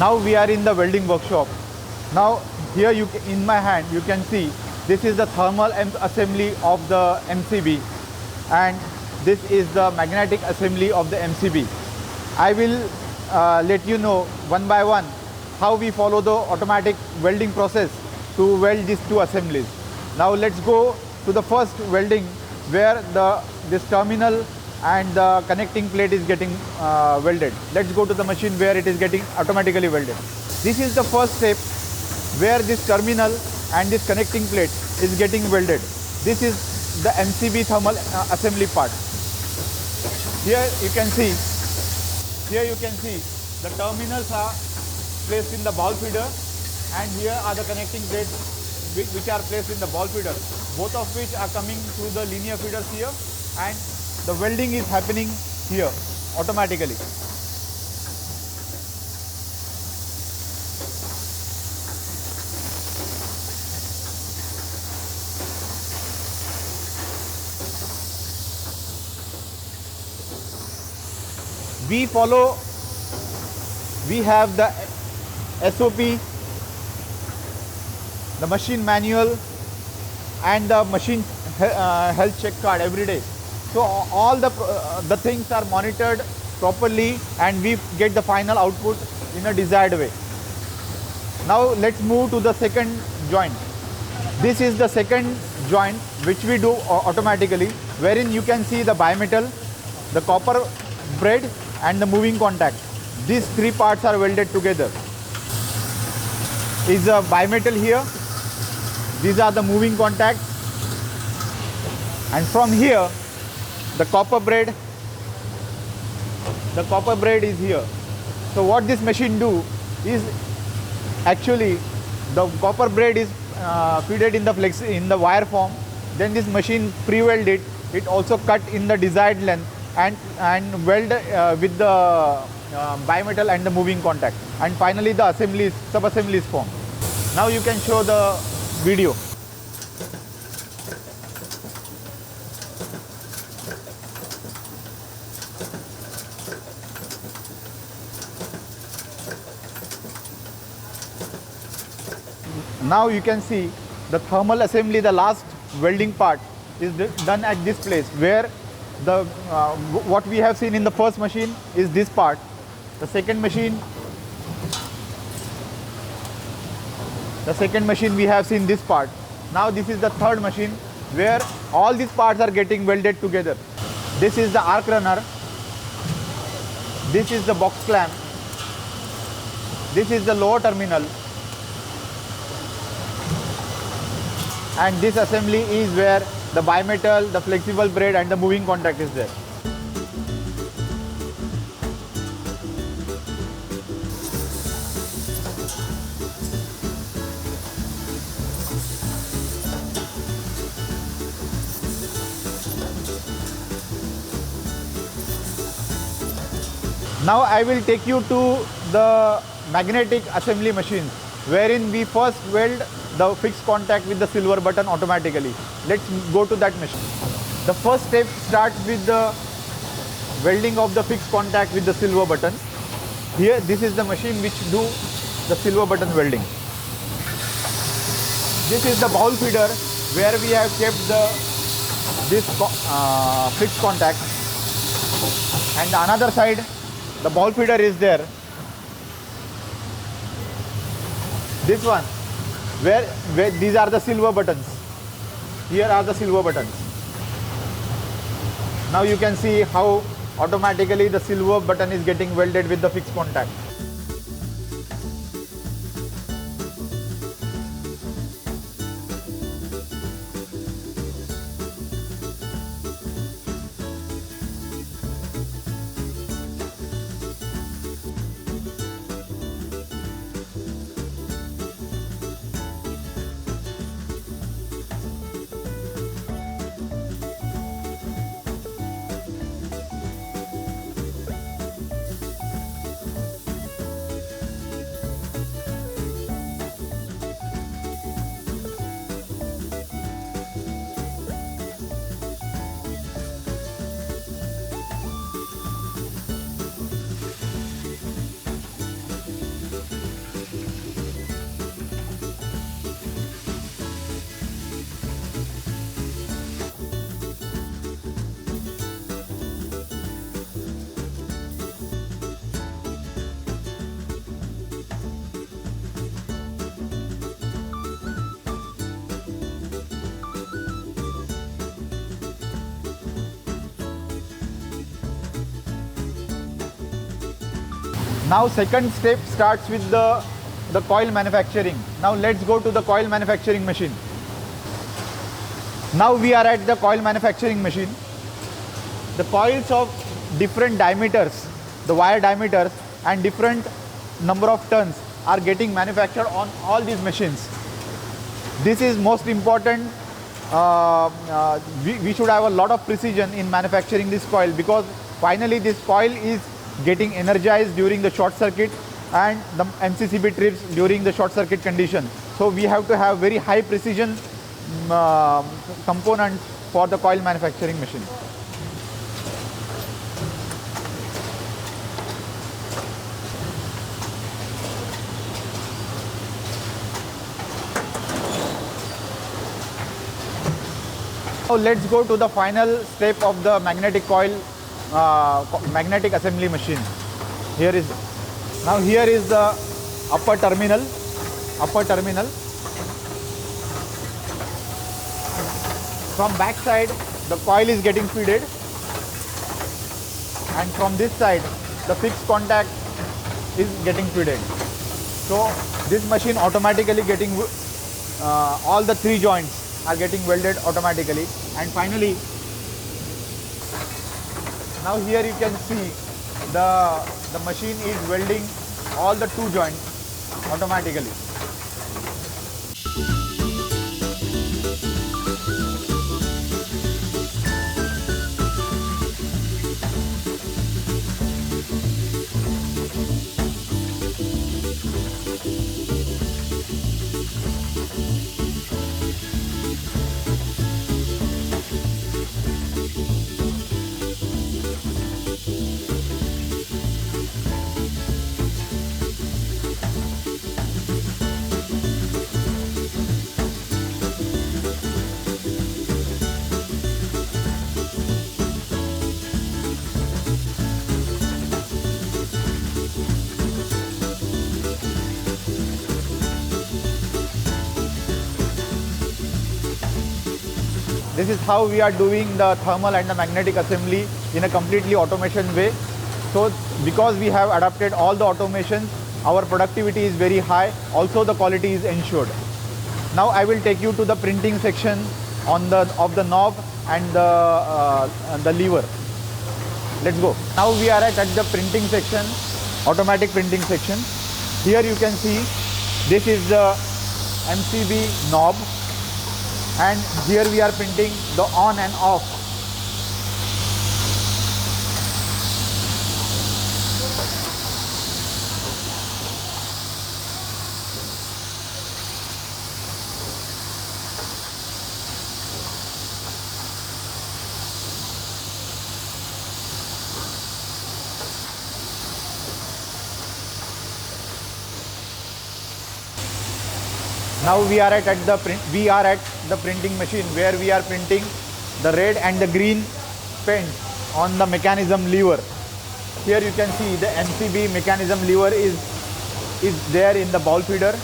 Now we are in the welding workshop. Now here in my hand you can see this is the thermal assembly of the MCB, and this is the magnetic assembly of the MCB. I will let you know one by one how we follow the automatic welding process to weld these two assemblies. Now let's go to the first welding where this terminal and the connecting plate is getting welded. Let's go to the machine where it is getting automatically welded. This is the first step where this terminal and this connecting plate is getting welded. This is the MCB thermal assembly part. Here you can see the terminals are placed in the ball feeder, and here are the connecting plates which are placed in the ball feeder, both of which are coming through the linear feeders here, and the welding is happening here automatically. We have the SOP, the machine manual, and the machine health check card every day. So all the things are monitored properly, and we get the final output in a desired way. Now let's move to the second joint. This is the second joint which we do automatically, wherein you can see the bimetal, the copper braid, and the moving contact. These three parts are welded together. Is a bimetal here. These are the moving contacts, and from here the copper braid is here. So what this machine do is, actually the copper braid is fitted in the wire form. Then this machine pre-weld it. It also cut in the desired length and weld with the bimetal and the moving contact, and finally the sub-assembly is formed. Now you can show the video. Now you can see the thermal assembly, the last welding part is done at this place, where what we have seen in the first machine is this part. The second machine we have seen this part. Now this is the third machine where all these parts are getting welded together. This is the arc runner. This is the box clamp. This is the lower terminal. And this assembly is where the bimetal, the flexible braid, and the moving contact is there. Now I will take you to the magnetic assembly machine, wherein we first weld the fixed contact with the silver button automatically. Let's go to that machine. The first step starts with the welding of the fixed contact with the silver button. Here, this is the machine which do the silver button welding. This is the ball feeder where we have kept this fixed contact, and the another side the ball feeder is there. This one where these are the silver buttons. Here are the silver buttons. Now you can see how automatically the silver button is getting welded with the fixed contact. Now second step starts with the coil manufacturing. Now let's go to the coil manufacturing machine. Now we are at the coil manufacturing machine. The coils of different diameters, the wire diameters and different number of turns are getting manufactured on all these machines. This is most important. We should have a lot of precision in manufacturing this coil, because finally this coil is getting energized during the short circuit and the MCCB trips during the short circuit condition. So we have to have very high precision components for the coil manufacturing machine. Now let's go to the final step of the magnetic coil magnetic assembly machine. Here is the upper terminal. From back side the coil is getting feeded, and from this side the fixed contact is getting feeded. So this machine automatically getting all the three joints are getting welded automatically. And finally, now here you can see the machine is welding all the two joints automatically. This is how we are doing the thermal and the magnetic assembly in a completely automation way. So because we have adapted all the automations, our productivity is very high. Also the quality is ensured. Now I will take you to the printing section of the knob and the lever. Let's go. Now we are at the printing section, automatic printing section. Here you can see this is the MCB knob, and here we are printing the on and off. Now we are at the printing machine, where we are printing the red and the green paint on the mechanism lever. Here you can see the MCB mechanism lever is there in the ball feeder,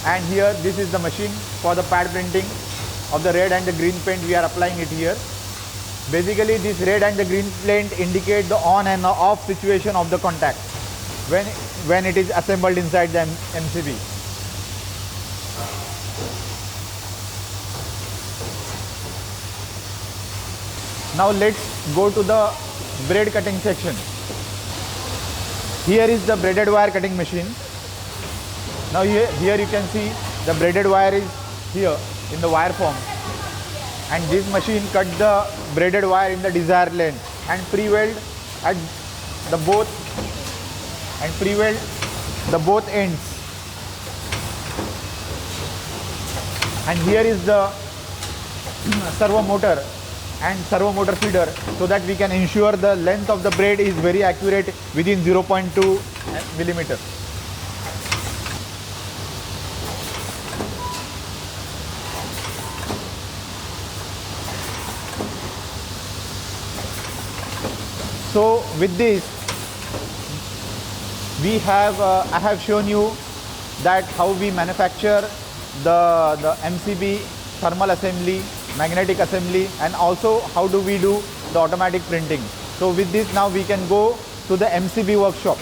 and here this is the machine for the pad printing of the red and the green paint. We are applying it here. Basically this red and the green paint indicate the on and the off situation of the contact when it is assembled inside the MCB. Now let's go to the braid cutting section. Here is the braided wire cutting machine. Now here you can see the braided wire is here in the wire form, and this machine cut the braided wire in the desired length and pre-weld at the both ends. And here is the servo motor and servo motor feeder, so that we can ensure the length of the braid is very accurate within 0.2 millimeters. So with this I have shown you that how we manufacture the MCB thermal assembly, magnetic assembly, and also how do we do the automatic printing. So with this now we can go to the MCB workshop.